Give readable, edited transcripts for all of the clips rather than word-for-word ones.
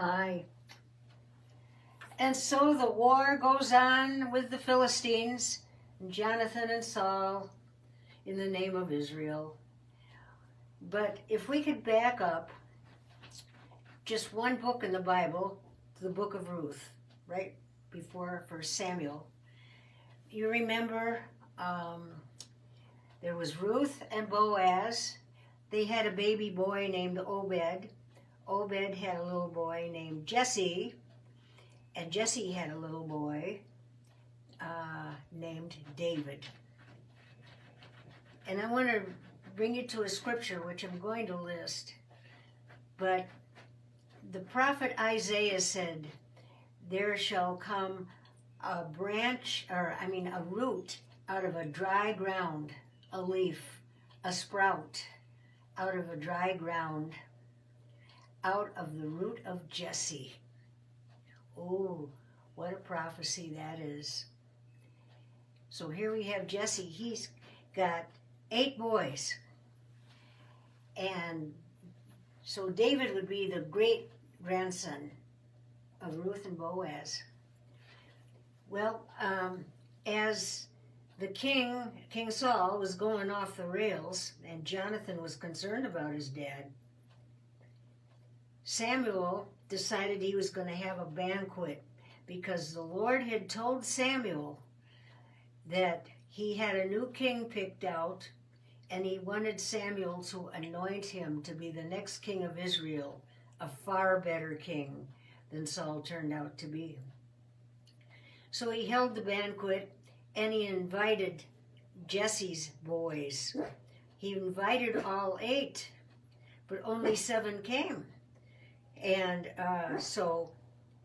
Hi. And so the war goes on with the Philistines, Johnathan and Saul, in the name of Israel. But if we could back up just one book in the Bible, the book of Ruth, right before 1 Samuel, you remember there was Ruth and Boaz. They had a baby boy named Obed. Obed had a little boy named Jesse, and Jesse had a little boy named David. And I want to bring you to a scripture which I'm going to list. But the prophet Isaiah said, there shall come a root out of a dry ground, a leaf, a sprout out of a dry ground, out of the root of Jesse. Oh, what a prophecy that is. So here we have Jesse. He's got 8 boys. And so David would be the great grandson of Ruth and Boaz. Well, as the King Saul was going off the rails, and Johnathan was concerned about his dad, Samuel decided he was going to have a banquet because the Lord had told Samuel that he had a new king picked out, and he wanted Samuel to anoint him to be the next king of Israel, a far better king than Saul turned out to be. So he held the banquet, and he invited Jesse's boys. He invited all 8, but only 7 came. And so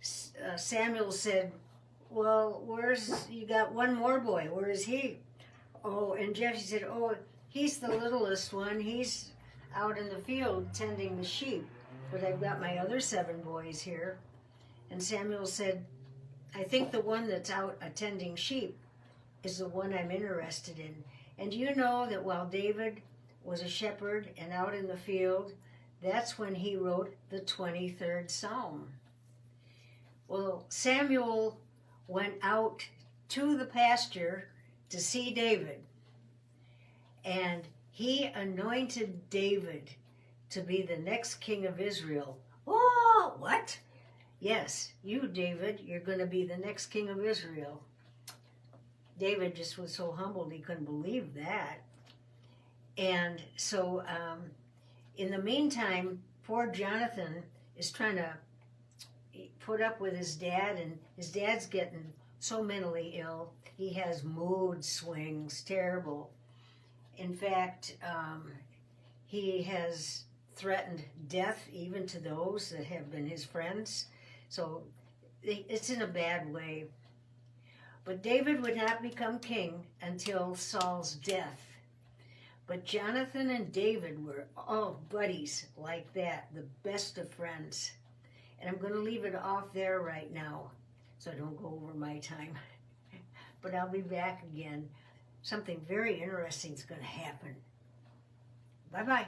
Samuel said, well, you got one more boy, where is he? Oh, and Jesse said, oh, he's the littlest one. He's out in the field tending the sheep, but I've got my other 7 boys here. And Samuel said, I think the one that's out attending sheep is the one I'm interested in. And you know that while David was a shepherd and out in the field, that's when he wrote the 23rd Psalm. Well, Samuel went out to the pasture to see David, and he anointed David to be the next king of Israel. Oh, what? Yes, you, David, you're going to be the next king of Israel. David just was so humbled he couldn't believe that. And so in the meantime, poor Johnathan is trying to put up with his dad, and his dad's getting so mentally ill. He has mood swings, terrible. In fact, he has threatened death even to those that have been his friends. So it's in a bad way. But David would not become king until Saul's death. But Johnathan and David were all buddies like that, the best of friends. And I'm going to leave it off there right now so I don't go over my time. But I'll be back again. Something very interesting is going to happen. Bye-bye.